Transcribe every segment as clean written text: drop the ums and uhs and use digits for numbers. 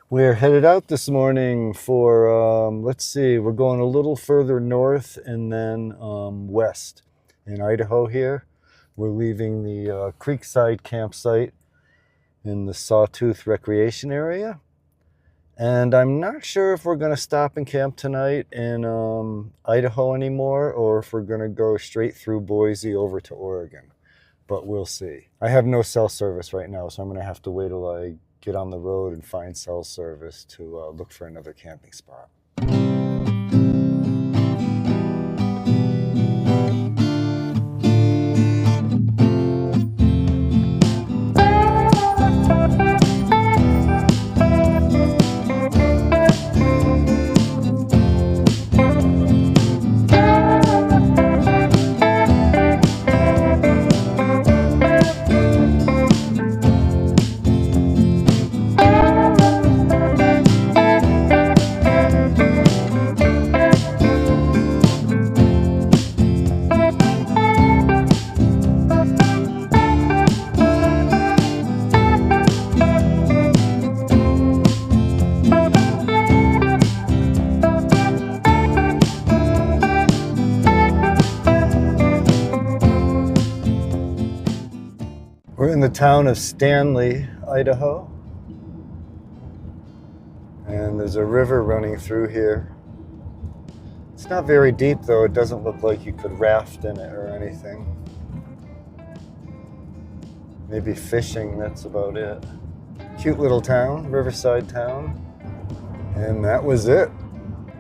We're headed out this morning for, let's see, we're going a little further north and then west in Idaho here. We're leaving the Creekside campsite in the Sawtooth recreation area. And I'm not sure if we're going to stop and camp tonight in Idaho anymore, or if we're going to go straight through Boise over to Oregon. But we'll see. I have no cell service right now, so I'm going to have to wait till I get on the road and find cell service to look for another camping spot. We're in the town of Stanley, Idaho. And there's a river running through here. It's not very deep though. It doesn't look like you could raft in it or anything. Maybe fishing, that's about it. Cute little town, riverside town. And that was it.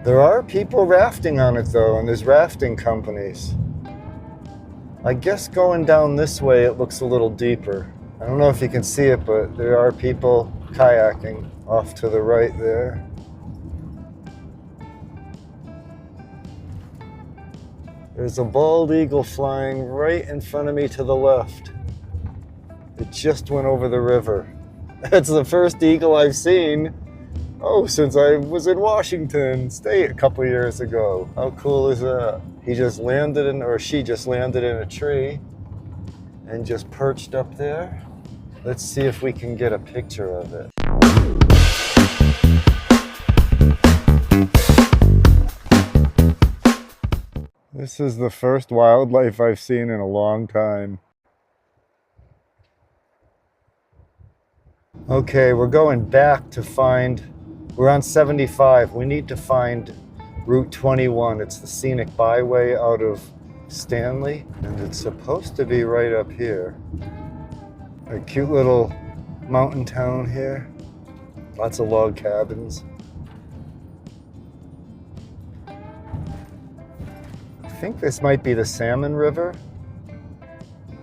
There are people rafting on it though, and there's rafting companies. I guess going down this way it looks a little deeper. I don't know if you can see it, but there are people kayaking off to the right there. There's a bald eagle flying right in front of me to the left. It just went over the river. That's the first eagle I've seen, since I was in Washington State a couple years ago. How cool is that? He just landed in, or she just landed in a tree and just perched up there. Let's see if we can get a picture of it. This is the first wildlife I've seen in a long time. Okay, we're going back to we're on 75. We need to find Route 21. It's the Scenic Byway out of Stanley, and it's supposed to be right up here. A cute little mountain town here. Lots of log cabins. I think this might be the Salmon River.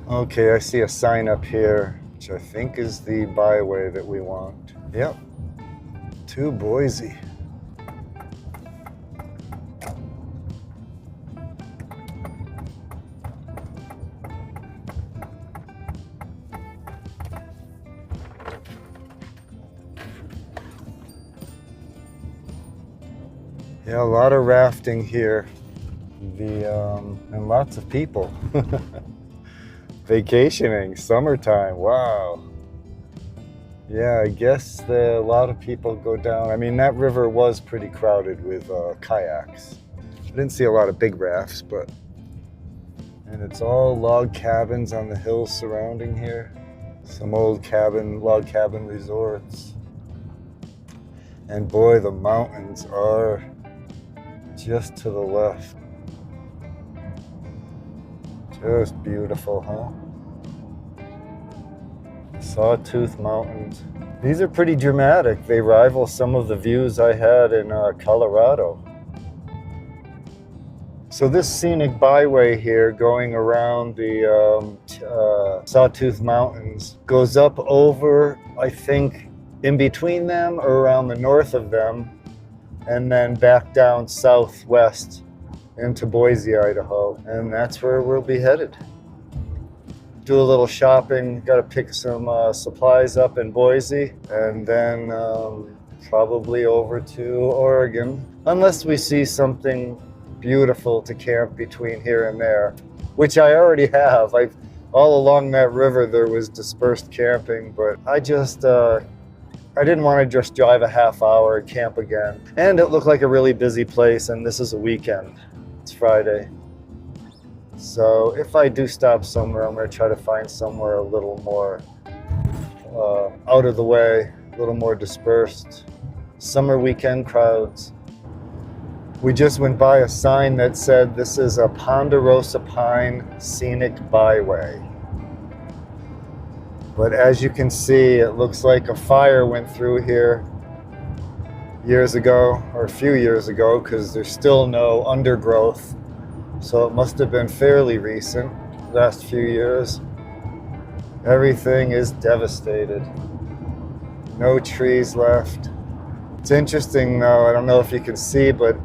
Okay, I see a sign up here, which I think is the byway that we want. Yep, to Boise. Yeah, a lot of rafting here. And lots of people. Vacationing, summertime, wow. Yeah, I guess a lot of people go down. I mean, that river was pretty crowded with kayaks. I didn't see a lot of big rafts, and it's all log cabins on the hills surrounding here. Some old log cabin resorts. And boy, the mountains are just to the left. Just beautiful, huh? Sawtooth Mountains. These are pretty dramatic. They rival some of the views I had in Colorado. So this scenic byway here going around the Sawtooth Mountains goes up over, I think, in between them or around the north of them, and then back down southwest into Boise, Idaho, and that's where we'll be headed. Do a little shopping, got to pick some supplies up in Boise, and then probably over to Oregon, unless we see something beautiful to camp between here and there, which I already have. All along that river there was dispersed camping, but I just I didn't want to just drive a half hour and camp again. And it looked like a really busy place, and this is a weekend. It's Friday. So if I do stop somewhere, I'm going to try to find somewhere a little more out of the way, a little more dispersed. Summer weekend crowds. We just went by a sign that said this is a Ponderosa Pine Scenic Byway. But as you can see, it looks like a fire went through here years ago, or a few years ago, because there's still no undergrowth. So it must have been fairly recent, last few years. Everything is devastated. No trees left. It's interesting though, I don't know if you can see, but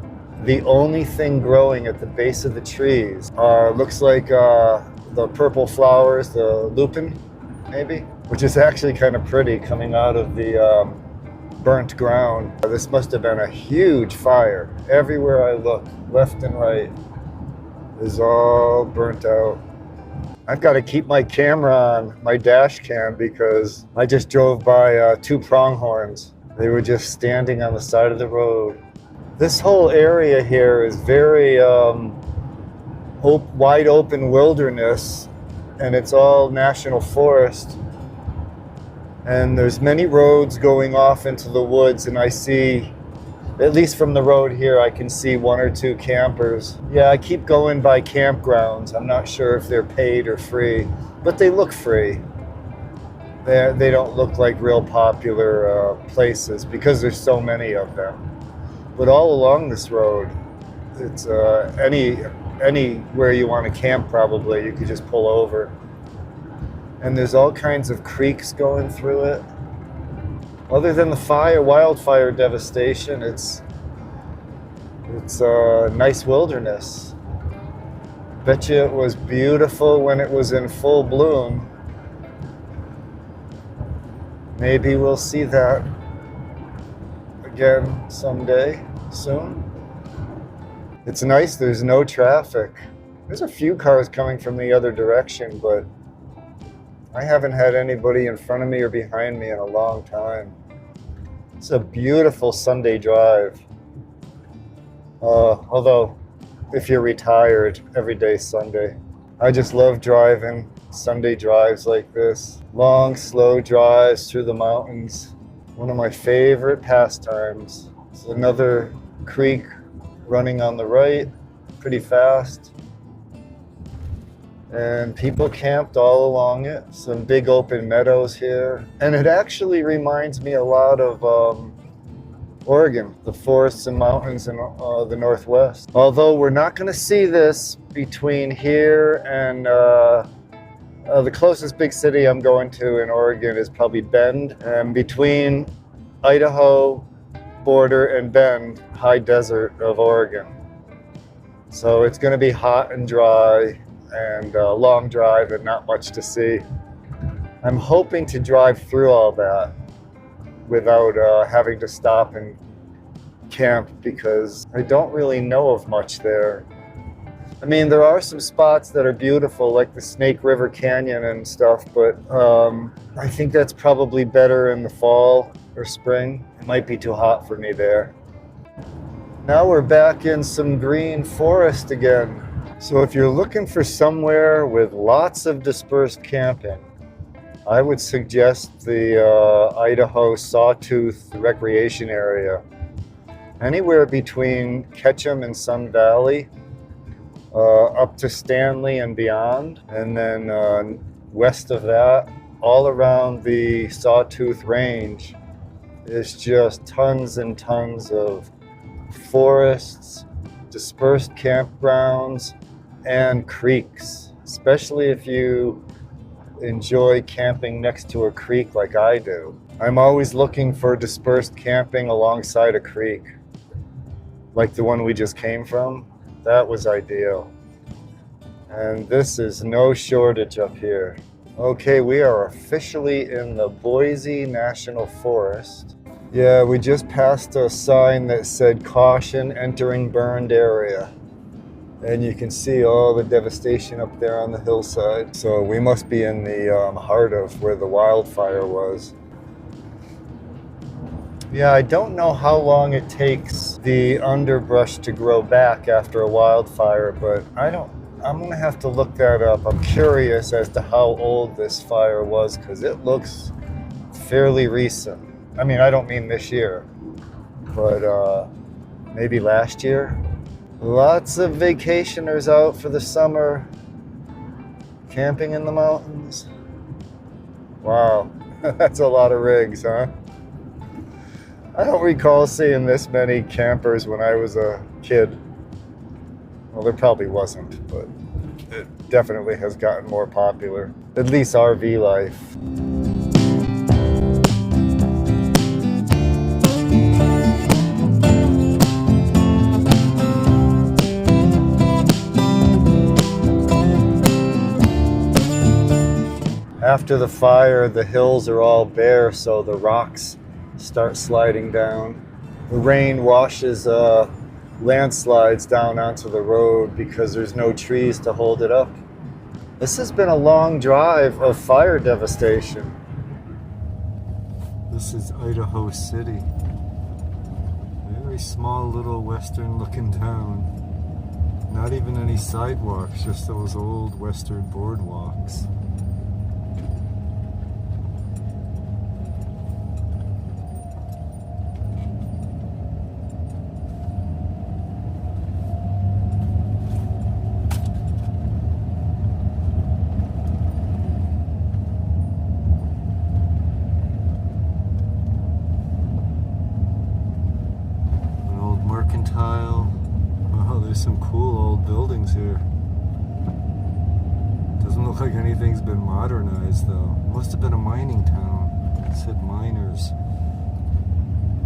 the only thing growing at the base of the trees looks like the purple flowers, the lupin, maybe, which is actually kind of pretty coming out of the burnt ground. This must have been a huge fire. Everywhere I look, left and right, is all burnt out. I've got to keep my camera on, my dash cam, because I just drove by two pronghorns. They were just standing on the side of the road. This whole area here is very wide open wilderness, and it's all national forest. And there's many roads going off into the woods, and I see, at least from the road here, I can see one or two campers. Yeah, I keep going by campgrounds. I'm not sure if they're paid or free, but they look free. They don't look like real popular places because there's so many of them. But all along this road, it's anywhere you want to camp probably, you could just pull over. And there's all kinds of creeks going through it. Other than the wildfire devastation, it's a nice wilderness. Bet you it was beautiful when it was in full bloom. Maybe we'll see that again someday, soon. It's nice, there's no traffic. There's a few cars coming from the other direction, but I haven't had anybody in front of me or behind me in a long time. It's a beautiful Sunday drive. Although, if you're retired, every day's Sunday. I just love driving Sunday drives like this. Long, slow drives through the mountains. One of my favorite pastimes. It's another creek running on the right, pretty fast. And people camped all along it. Some big open meadows here. And it actually reminds me a lot of Oregon, the forests and mountains in the Northwest. Although we're not going to see this between here and the closest big city I'm going to in Oregon is probably Bend. And between Idaho border and Bend, high desert of Oregon. So it's going to be hot and dry and a long drive and not much to see. I'm hoping to drive through all that without having to stop and camp, because I don't really know of much there. I mean, there are some spots that are beautiful, like the Snake River Canyon and stuff, but I think that's probably better in the fall or spring. It might be too hot for me there. Now we're back in some green forest again. So if you're looking for somewhere with lots of dispersed camping, I would suggest the Idaho Sawtooth recreation area. Anywhere between Ketchum and Sun Valley, up to Stanley and beyond. And then west of that, all around the Sawtooth Range, is just tons and tons of forests, dispersed campgrounds, and creeks, especially if you enjoy camping next to a creek like I do. I'm always looking for dispersed camping alongside a creek, like the one we just came from. That was ideal. And this is no shortage up here. Okay, we are officially in the Boise National Forest. Yeah, we just passed a sign that said "Caution, entering burned area." And you can see all the devastation up there on the hillside. So we must be in the heart of where the wildfire was. Yeah, I don't know how long it takes the underbrush to grow back after a wildfire, but I'm gonna have to look that up. I'm curious as to how old this fire was because it looks fairly recent. I mean, I don't mean this year, but maybe last year. Lots of vacationers out for the summer, camping in the mountains. Wow, that's a lot of rigs, huh? I don't recall seeing this many campers when I was a kid. Well, there probably wasn't, but it definitely has gotten more popular. At least RV life. After the fire, the hills are all bare, so the rocks start sliding down. The rain washes landslides down onto the road because there's no trees to hold it up. This has been a long drive of fire devastation. This is Idaho City. Very small little western looking town. Not even any sidewalks, just those old western boardwalks. Wow, there's some cool old buildings here. Doesn't look like anything's been modernized though. Must have been a mining town. It said miners.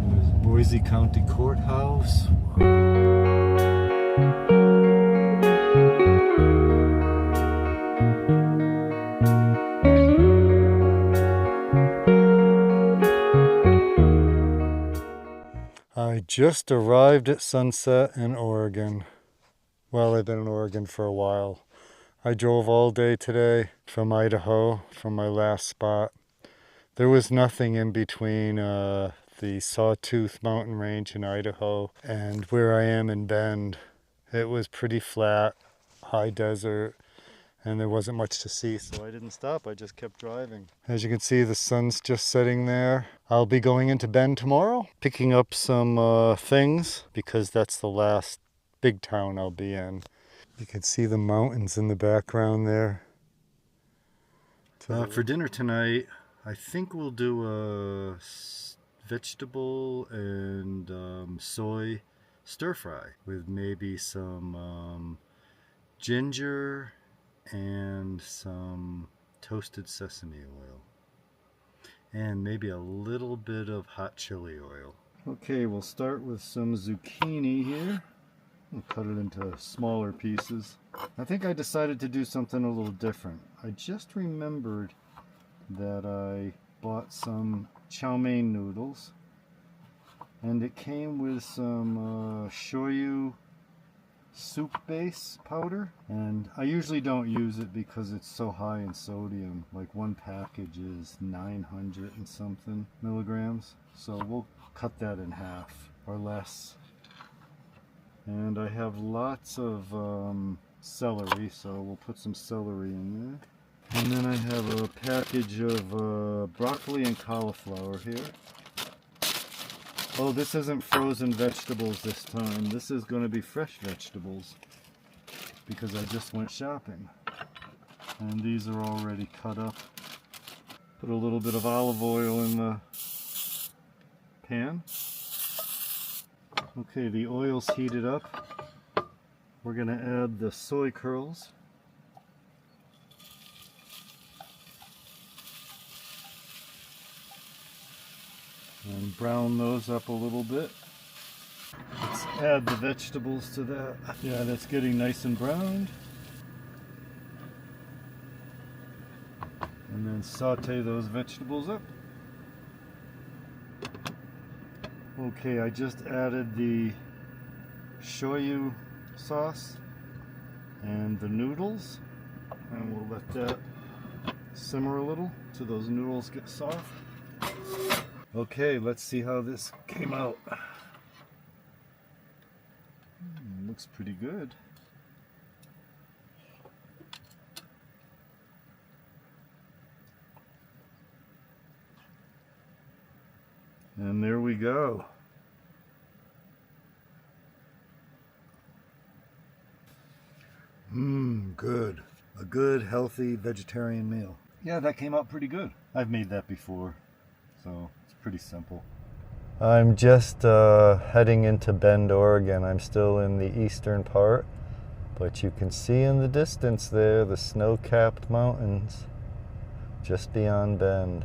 There's Boise County Courthouse. I just arrived at Sunset in Oregon. Well, I've been in Oregon for a while. I drove all day today from Idaho, from my last spot. There was nothing in between the Sawtooth Mountain Range in Idaho and where I am in Bend. It was pretty flat, high desert, and there wasn't much to see, so I didn't stop. I just kept driving. As you can see, the sun's just setting there. I'll be going into Bend tomorrow, picking up some things because that's the last big town I'll be in. You can see the mountains in the background there. For dinner tonight, I think we'll do a vegetable and soy stir fry with maybe some ginger and some toasted sesame oil and maybe a little bit of hot chili oil. Okay, we'll start with some zucchini here. I'll cut it into smaller pieces. I think I decided to do something a little different. I just remembered that I bought some chow mein noodles and it came with some shoyu soup base powder, and I usually don't use it because it's so high in sodium. Like one package is 900 and something milligrams, so we'll cut that in half or less. And I have lots of celery, so we'll put some celery in there. And then I have a package of broccoli and cauliflower here. Oh, this isn't frozen vegetables this time. This is going to be fresh vegetables because I just went shopping. And these are already cut up. Put a little bit of olive oil in the pan. Okay, the oil's heated up. We're going to add the soy curls. And brown those up a little bit. Let's add the vegetables to that. Yeah, that's getting nice and browned. And then saute those vegetables up. Okay, I just added the shoyu sauce and the noodles, and we'll let that simmer a little till those noodles get soft. Okay, let's see how this came out. Looks pretty good. And there we go. Good. A good, healthy vegetarian meal. Yeah, that came out pretty good. I've made that before, so it's pretty simple. I'm just heading into Bend, Oregon. I'm still in the eastern part, but you can see in the distance there the snow-capped mountains just beyond Bend.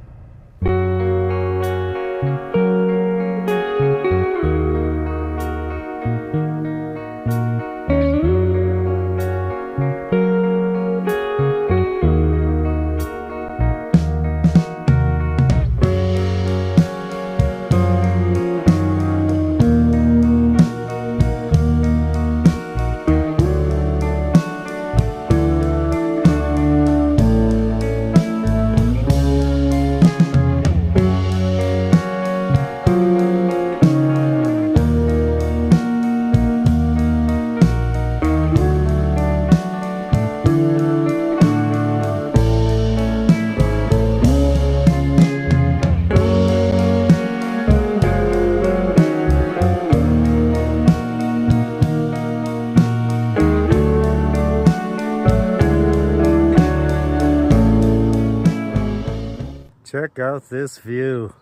Check out this view.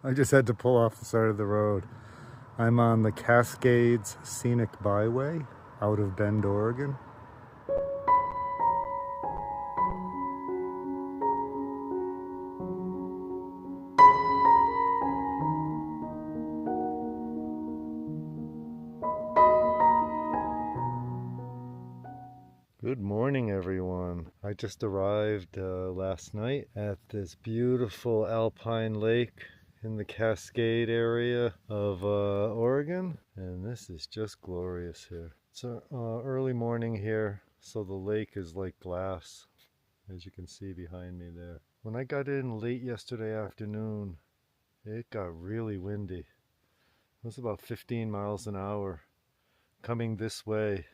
I just had to pull off the side of the road. I'm on the Cascades Scenic Byway out of Bend, Oregon. Good morning, everyone. I just arrived last night at this beautiful Alpine lake in the Cascade area of Oregon, and this is just glorious here. It's early morning here, so the lake is like glass, as you can see behind me there. When I got in late yesterday afternoon, it got really windy. It was about 15 miles an hour coming this way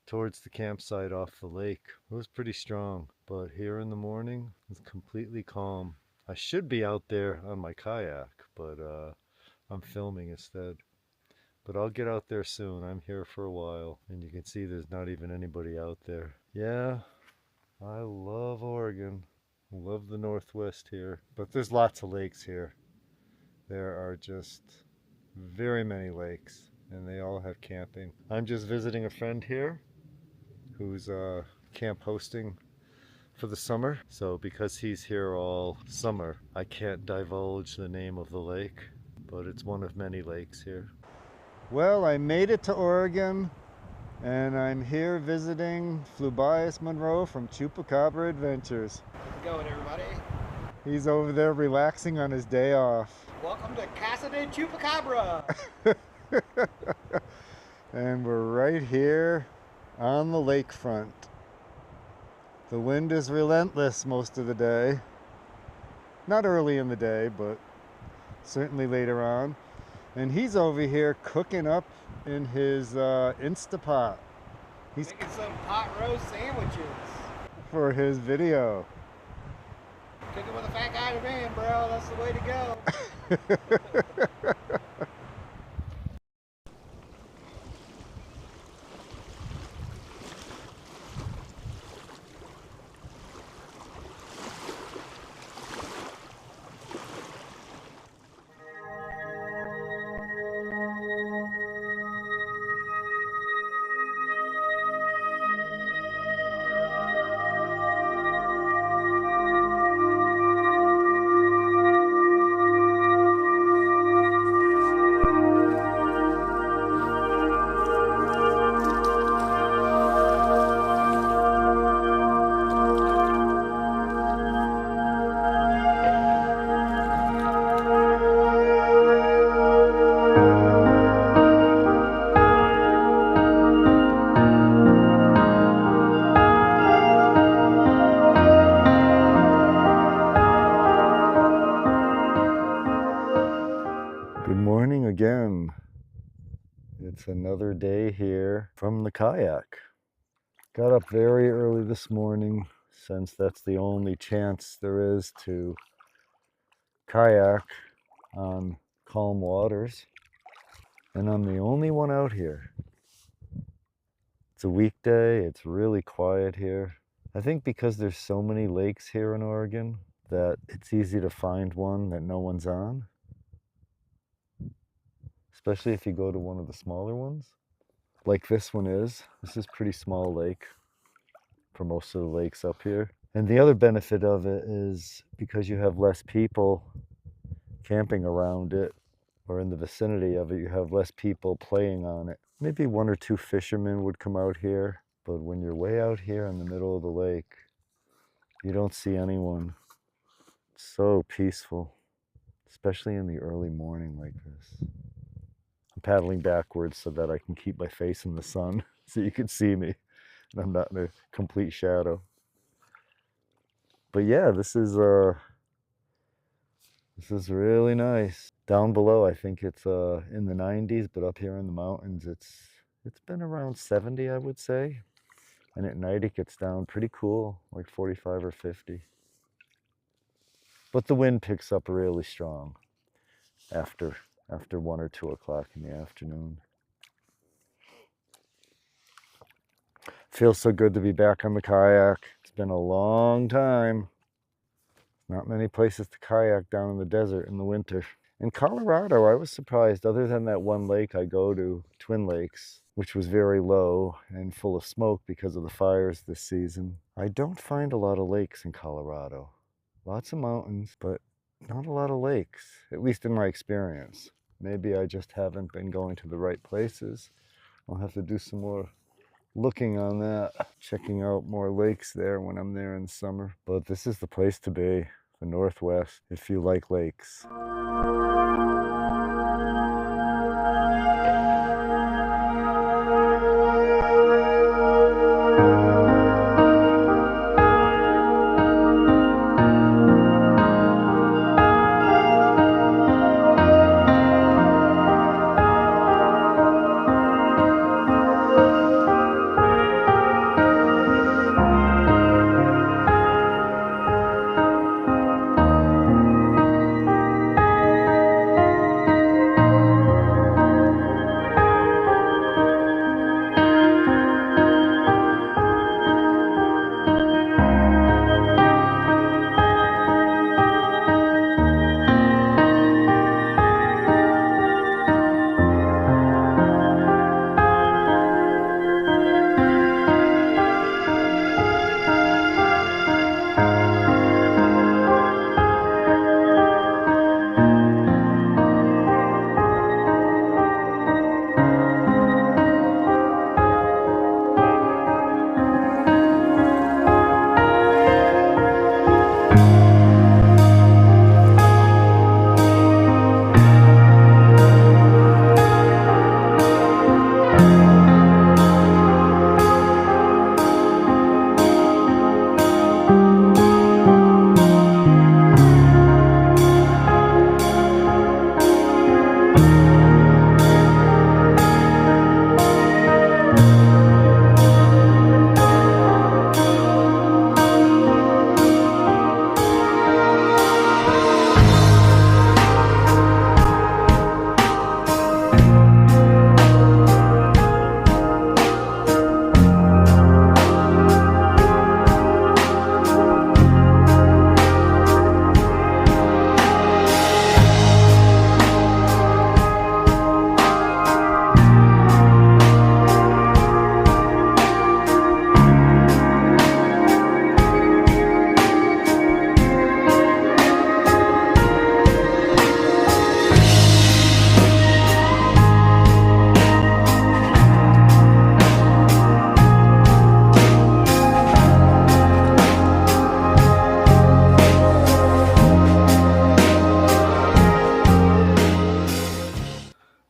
towards the campsite off the lake. It was pretty strong, but here in the morning it's completely calm. I should be out there on my kayak, but I'm filming instead. But I'll get out there soon. I'm here for a while, and you can see there's not even anybody out there. Yeah, I love Oregon. I love the Northwest here, but there's lots of lakes here. There are just very many lakes, and they all have camping. I'm just visiting a friend here who's camp hosting for the summer. So because he's here all summer, I can't divulge the name of the lake, but it's one of many lakes here. Well, I made it to Oregon, and I'm here visiting Flubias Monroe from Chupacabra Adventures. How's it going, everybody? He's over there relaxing on his day off. Welcome to Cascade Chupacabra! And we're right here on the lakefront. The wind is relentless most of the day. Not early in the day, but certainly later on. And he's over here cooking up in his Instapot. He's making some pot roast sandwiches. For his video. Cooking with a fat guy in a van, bro. That's the way to go. morning again. It's another day here from the kayak. Got up very early this morning since that's the only chance there is to kayak on calm waters. And I'm the only one out here. It's a weekday, it's really quiet here. I think because there's so many lakes here in Oregon that it's easy to find one that no one's on. Especially if you go to one of the smaller ones, like this one is. This is a pretty small lake for most of the lakes up here. And the other benefit of it is because you have less people camping around it or in the vicinity of it, you have less people playing on it. Maybe one or two fishermen would come out here, but when you're way out here in the middle of the lake, you don't see anyone. It's so peaceful, especially in the early morning like this. I'm paddling backwards so that I can keep my face in the sun so you can see me and I'm not in a complete shadow. But yeah, this is really nice. Down below, I think it's in the 90s, but up here in the mountains, it's been around 70, I would say. And at night it gets down pretty cool, like 45 or 50. But the wind picks up really strong after 1 or 2 o'clock in the afternoon. Feels so good to be back on the kayak. It's been a long time. Not many places to kayak down in the desert in the winter. In Colorado, I was surprised, other than that one lake I go to, Twin Lakes, which was very low and full of smoke because of the fires this season. I don't find a lot of lakes in Colorado. Lots of mountains, but not a lot of lakes, at least in my experience. Maybe I just haven't been going to the right places. I'll have to do some more looking on that, checking out more lakes there when I'm there in the summer. But this is the place to be, the Northwest, if you like lakes.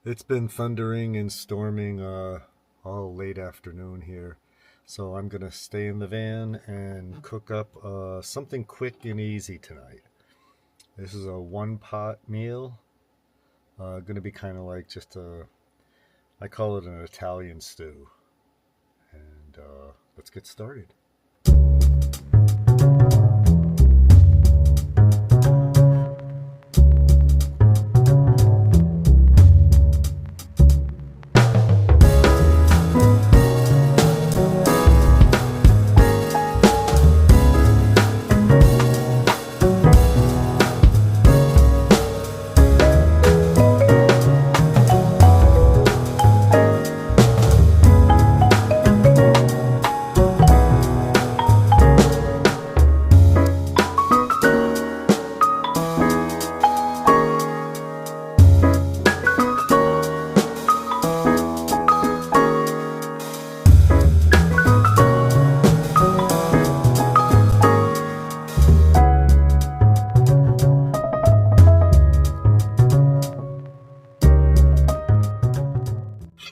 It's been thundering and storming all late afternoon here, so I'm gonna stay in the van and cook up something quick and easy tonight. This is a one-pot meal. Gonna be kind of like just I call it an Italian stew. And let's get started.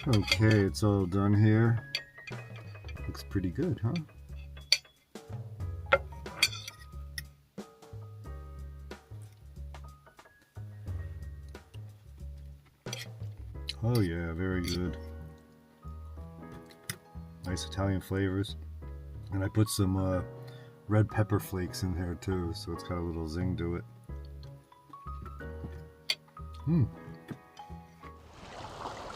Okay, it's all done here. Looks pretty good, huh? Oh yeah, very good. Nice Italian flavors. And I put some red pepper flakes in there too, so it's got a little zing to it.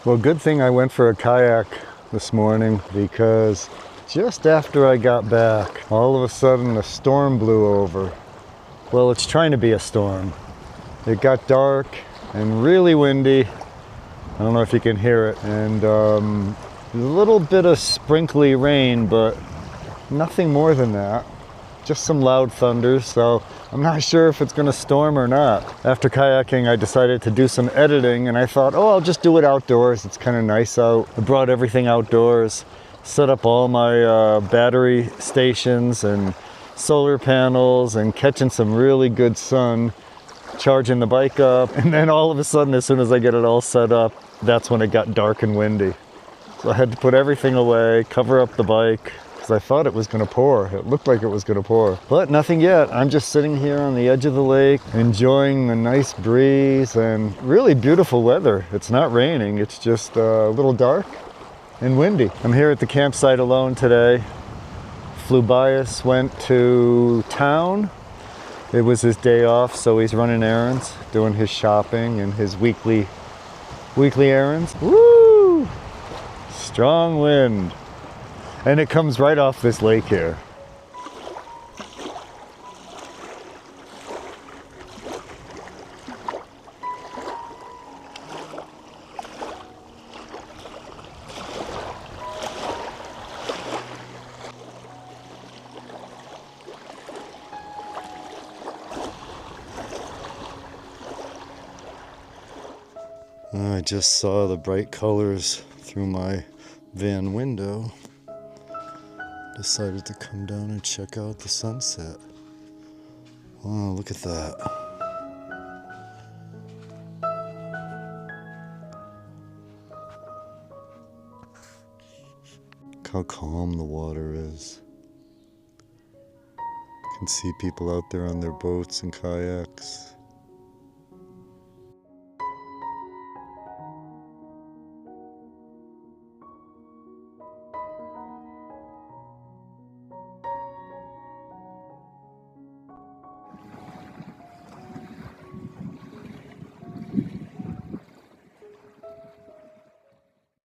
Well, good thing I went for a kayak this morning, because just after I got back, all of a sudden a storm blew over. Well, it's trying to be a storm. It got dark and really windy. I don't know if you can hear it. And a little bit of sprinkly rain, but nothing more than that. Just some loud thunders, so I'm not sure if it's gonna storm or not. After kayaking, I decided to do some editing, and I thought, oh, I'll just do it outdoors. It's kind of nice out. I brought everything outdoors, set up all my battery stations and solar panels, and catching some really good sun, charging the bike up. And then all of a sudden, as soon as I get it all set up, that's when it got dark and windy. So I had to put everything away, cover up the bike, because I thought it was going to pour. It looked like it was going to pour, but nothing yet. I'm just sitting here on the edge of the lake, enjoying the nice breeze and really beautiful weather. It's not raining, it's just a little dark and windy. I'm here at the campsite alone today. Flubias went to town. It was his day off, so he's running errands, doing his shopping and his weekly errands. Woo! Strong wind. And it comes right off this lake here. I just saw the bright colors through my van window. Decided to come down and check out the sunset. Wow, look at that. Look how calm the water is. You can see people out there on their boats and kayaks.